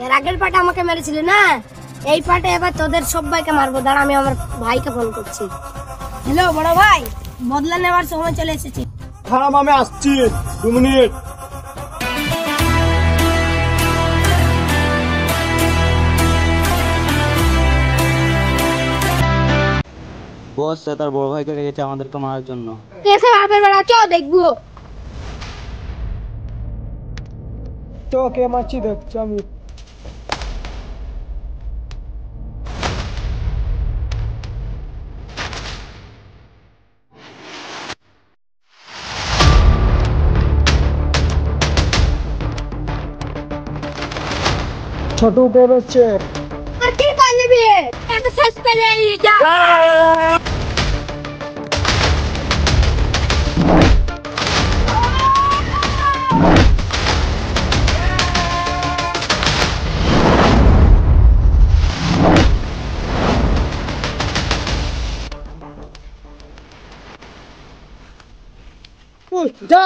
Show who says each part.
Speaker 1: এর আগের পাটে আমাকে মেরেছিল না, এই পাটে এবার তোদের সবাইকে মারবো। দাঁড়া, আমি আমার ভাইকে ফোন করছি। হ্যালো বড় ভাই, বদলা নেওয়ার সময় চলে এসেছে।
Speaker 2: থাম, আমি আসছি 2 মিনিট।
Speaker 3: বস তার বড় ভাইকে রেখেছে আমাদেরকে মারার জন্য।
Speaker 1: কেসে বাপের বেড়া, চ দেখবো।
Speaker 2: তো কে মারছি দেখছি আমি। ছোট পেরেছে।
Speaker 1: আর কি করবি? এত শেষ পেলে যা।
Speaker 2: যা